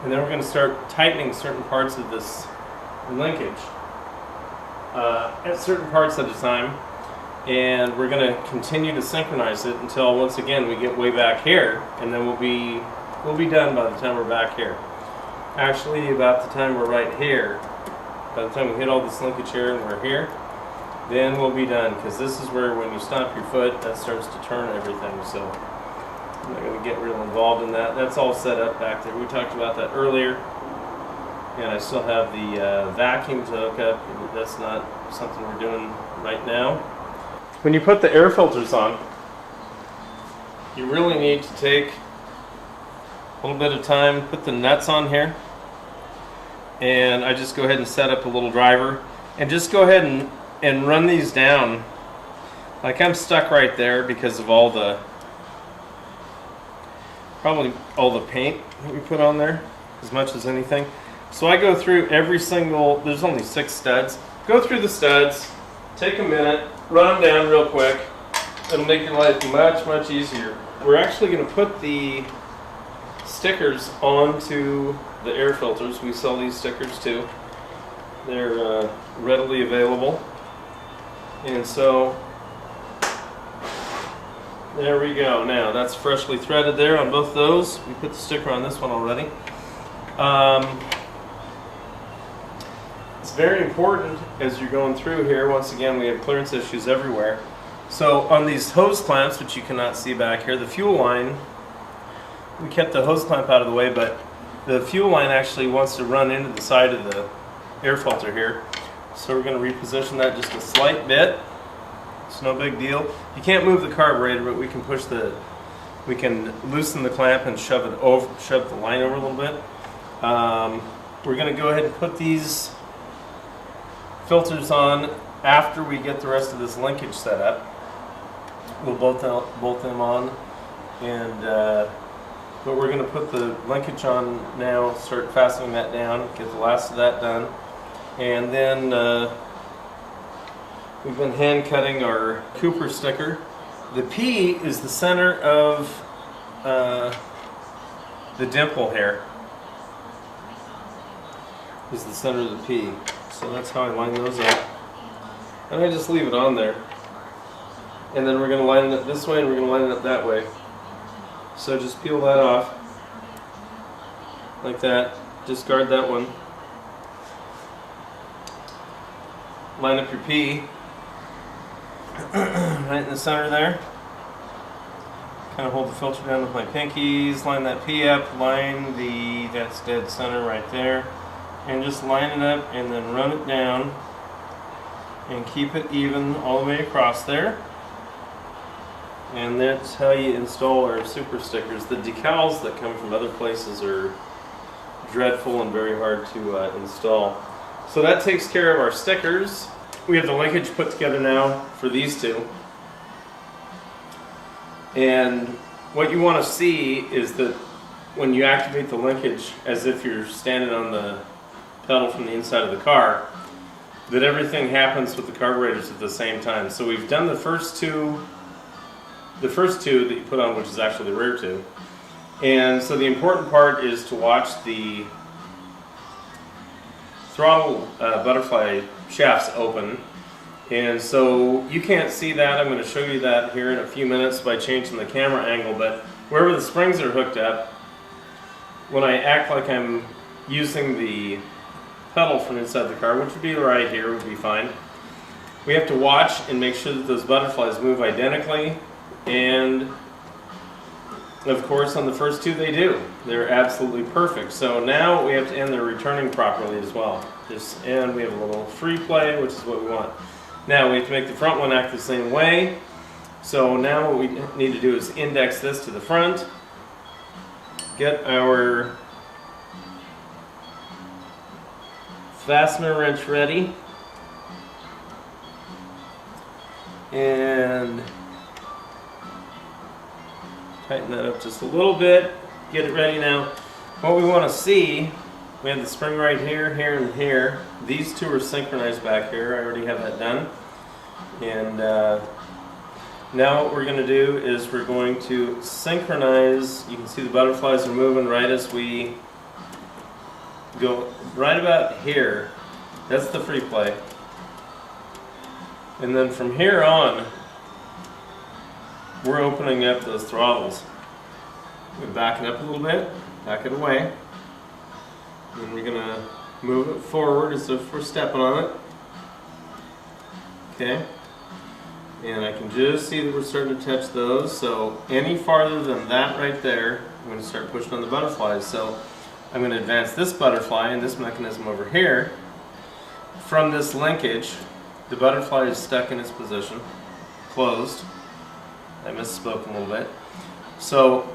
And then we're going to start tightening certain parts of this linkage at certain parts at a time. And we're going to continue to synchronize it until once again we get way back here, and then we'll be done by the time we're back here. Actually, about the time we're right here, by the time we hit all this linkage here and we're here, then we'll be done, because this is where when you stomp your foot, that starts to turn everything. So I'm not going to get real involved in that. That's all set up back there. We talked about that earlier. And I still have the vacuum to hook up. That's not something we're doing right now. When you put the air filters on, you really need to take a little bit of time, put the nuts on here, and I just go ahead and set up a little driver and just go ahead and run these down. Like I'm stuck right there because of probably all the paint that we put on there, as much as anything. So I go through every single, there's only 6 studs, go through the studs, take a minute, run them down real quick. It'll make your life much, much easier. We're actually going to put the stickers onto the air filters. We sell these stickers too. They're readily available. And so, there we go. Now, that's freshly threaded there on both those. We put the sticker on this one already. It's very important as you're going through here. Once again, we have clearance issues everywhere. So on these hose clamps, which you cannot see back here, the fuel line, we kept the hose clamp out of the way, but the fuel line actually wants to run into the side of the air filter here. So we're going to reposition that just a slight bit. It's no big deal. You can't move the carburetor, but we can loosen the clamp and shove the line over a little bit. We're going to go ahead and put these filters on after we get the rest of this linkage set up. We'll bolt them on, and but we're going to put the linkage on now, start fastening that down, get the last of that done, and then we've been hand cutting our Cooper sticker. The P is the center of the dimple here. Is the center of the P. So that's how I line those up. And I just leave it on there. And then we're going to line it up this way and we're going to line it up that way. So just peel that off. Like that. Discard that one. Line up your P. Right in the center there. Kind of hold the filter down with my pinkies. Line that P up. That's dead center right there. And just line it up and then run it down and keep it even all the way across there. And that's how you install our super stickers. The decals that come from other places are dreadful and very hard to install. So that takes care of our stickers. We have the linkage put together now for these two. And what you want to see is that when you activate the linkage as if you're standing on the pedal from the inside of the car, that everything happens with the carburetors at the same time. So we've done the first two that you put on, which is actually the rear two. And so the important part is to watch the throttle butterfly shafts open. And so you can't see that. I'm going to show you that here in a few minutes by changing the camera angle, but wherever the springs are hooked up, when I act like I'm using the pedal from inside the car, which would be right here, would be fine. We have to watch and make sure that those butterflies move identically, and of course on the first two they do. They're absolutely perfect. So now we have to end their returning properly as well. And we have a little free play, which is what we want. Now we have to make the front one act the same way. So now what we need to do is index this to the front, get our fastener wrench ready, and tighten that up just a little bit, get it ready now. What we want to see, we have the spring right here, here, and here. These two are synchronized back here. I already have that done. And now what we're going to do is we're going to synchronize. You can see the butterflies are moving right as we go right about here. That's the free play. And then from here on, we're opening up those throttles. We're gonna back it up a little bit, back it away. And we're gonna move it forward as if we're stepping on it. Okay. And I can just see that we're starting to touch those. So any farther than that right there, I'm going to start pushing on the butterflies. So I'm going to advance this butterfly and this mechanism over here. From this linkage, the butterfly is stuck in its position, closed. I misspoke a little bit. So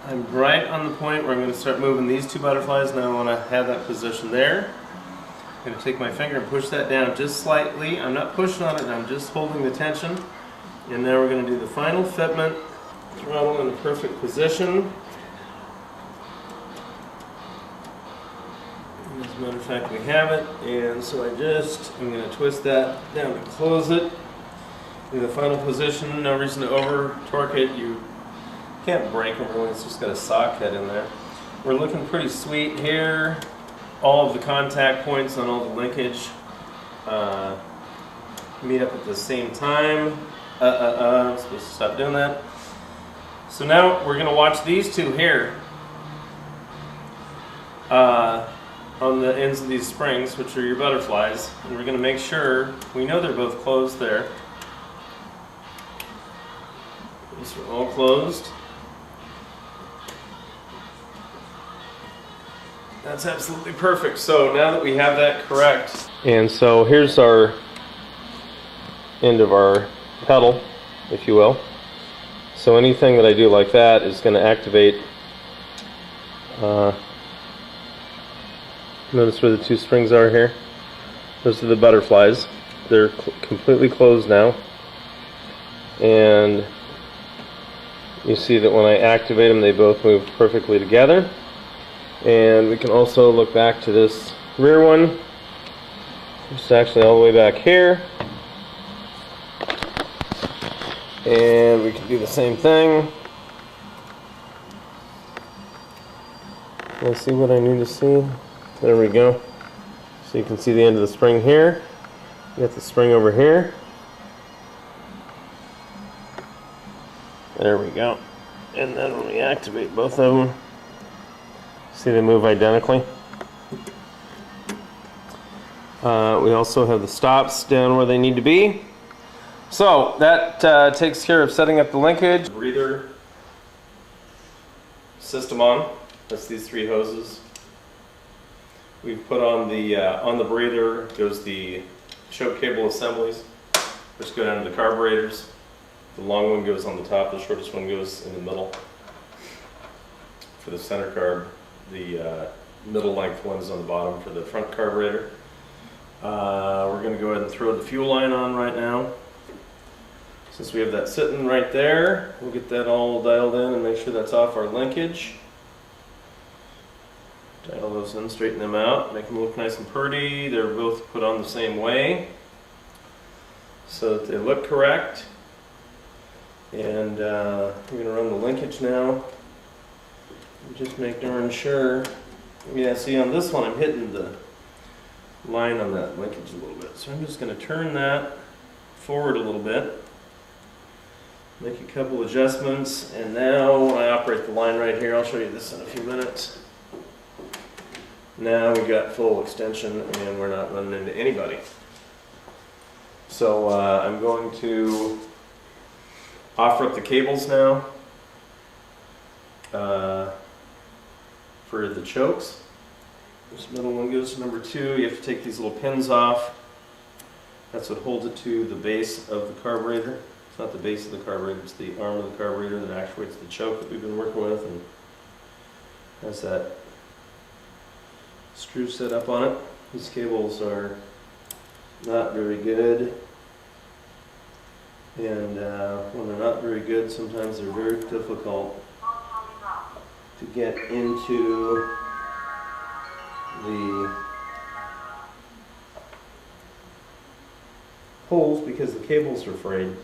I'm right on the point where I'm going to start moving these two butterflies. Now I want to have that position there. I'm going to take my finger and push that down just slightly. I'm not pushing on it, I'm just holding the tension. And now we're going to do the final fitment. Throttle in the perfect position. And as a matter of fact, we have it. And so I'm going to twist that down to close it. In the final position, no reason to over torque it. You can't break them really, it's just got a socket in there. We're looking pretty sweet here. All of the contact points on all the linkage meet up at the same time. I'm supposed to stop doing that. So now we're going to watch these two here on the ends of these springs, which are your butterflies, and we're going to make sure we know they're both closed there. These are all closed. That's absolutely perfect. So now that we have that correct, and so here's our end of our pedal, if you will. So anything that I do like that is going to activate. Notice where the two springs are here. Those are the butterflies. They're completely closed now, and you see that when I activate them, they both move perfectly together. And we can also look back to this rear one. It's actually all the way back here. And we can do the same thing. Let's see what I need to see. There we go. So you can see the end of the spring here. You got the spring over here. There we go. And then when we activate both of them, see they move identically. We also have the stops down where they need to be. So that takes care of setting up the linkage. Breather system on. That's these three hoses. We've put on the breather goes the choke cable assemblies, which go down to the carburetors. The long one goes on the top, the shortest one goes in the middle. For the center carb, the middle length one is on the bottom for the front carburetor. We're going to go ahead and throw the fuel line on right now. Since we have that sitting right there, we'll get that all dialed in and make sure that's off our linkage. Dial those in, straighten them out, make them look nice and pretty. They're both put on the same way so that they look correct. And we're going to run the linkage now. Just make darn sure. Yeah, see on this one I'm hitting the line on that linkage a little bit. So I'm just going to turn that forward a little bit. Make a couple adjustments, and now I operate the line right here. I'll show you this in a few minutes. Now we've got full extension and we're not running into anybody. So I'm going to offer up the cables now for the chokes. This middle one goes to number 2. You have to take these little pins off. That's what holds it to the base of the carburetor. It's not the base of the carburetor, it's the arm of the carburetor that actuates the choke that we've been working with, and has that screw set up on it. These cables are not very good, and when they're not very good, sometimes they're very difficult to get into the holes because the cables are frayed.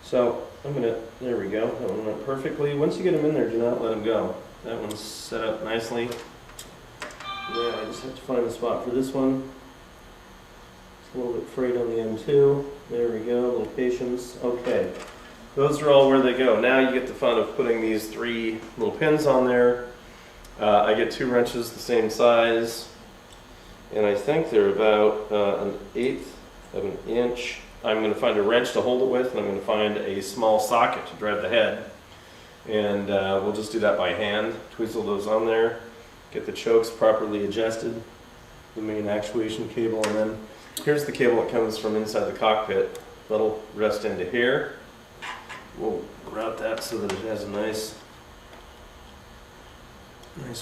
So I'm gonna, there we go, that one went perfectly. Once you get them in there, do not let them go. That one's set up nicely. Yeah, I just have to find a spot for this one. It's a little bit frayed on the end too. There we go, a little patience. Okay, those are all where they go. Now you get the fun of putting these 3 little pins on there. I get 2 wrenches the same size, and I think they're about 1/8 of an inch. I'm going to find a wrench to hold it with, and I'm going to find a small socket to drive the head. And we'll just do that by hand. Twizzle those on there, get the chokes properly adjusted, the main actuation cable, and then here's the cable that comes from inside the cockpit. That'll rest into here. We'll route that so that it has a nice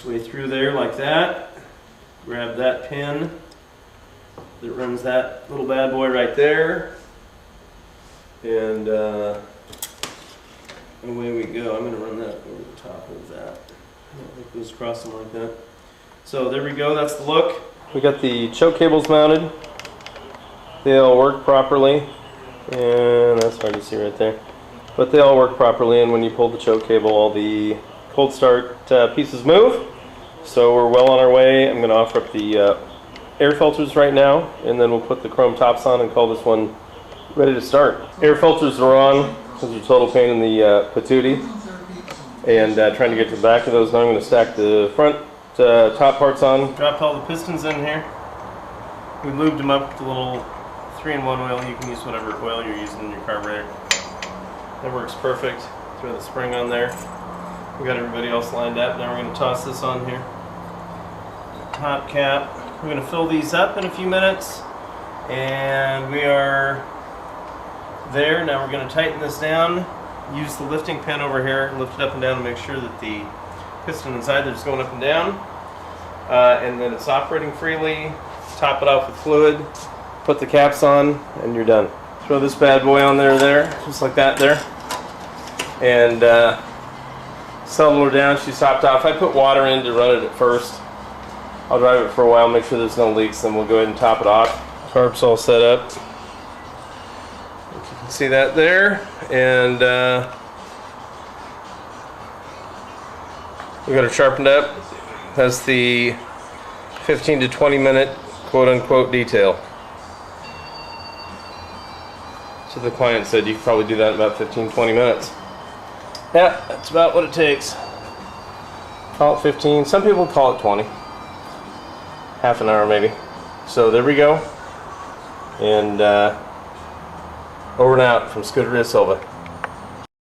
way through there like that. Grab that pin that runs that little bad boy right there, and away we go. I'm going to run that over the top of that. I don't think it goes across them like that. So there we go, that's the look. We got the choke cables mounted. They all work properly, and that's hard to see right there. But they all work properly, and when you pull the choke cable, all the cold start pieces move. So we're well on our way. I'm going to offer up the air filters right now, and then we'll put the chrome tops on and call this one ready to start. Air filters are on. Those are a total pain in the patootie, and trying to get to the back of those. Now I'm going to stack the front top parts on. Dropped all the pistons in here. We lubed them up with a little 3-in-1 oil. You can use whatever oil you're using in your carburetor. That works perfect. Throw the spring on there. We got everybody else lined up. Now we're going to toss this on here. Top cap. We're going to fill these up in a few minutes, and we are there. Now we're going to tighten this down. Use the lifting pin over here, lift it up and down to make sure that the piston inside there is going up and down, and then it's operating freely. Top it off with fluid, put the caps on, and you're done. Throw this bad boy on there, just like that there, and settle her down. She's topped off. I put water in to run it at first. I'll drive it for a while, make sure there's no leaks, then we'll go ahead and top it off. Carb's all set up. You can see that there, and we got it sharpened up. That's the 15 to 20 minute quote-unquote detail. So the client said you could probably do that in about 15-20 minutes. Yeah, that's about what it takes. Call it 15. Some people call it 20. Half an hour maybe. So there we go. And over and out from Scuderia Silva.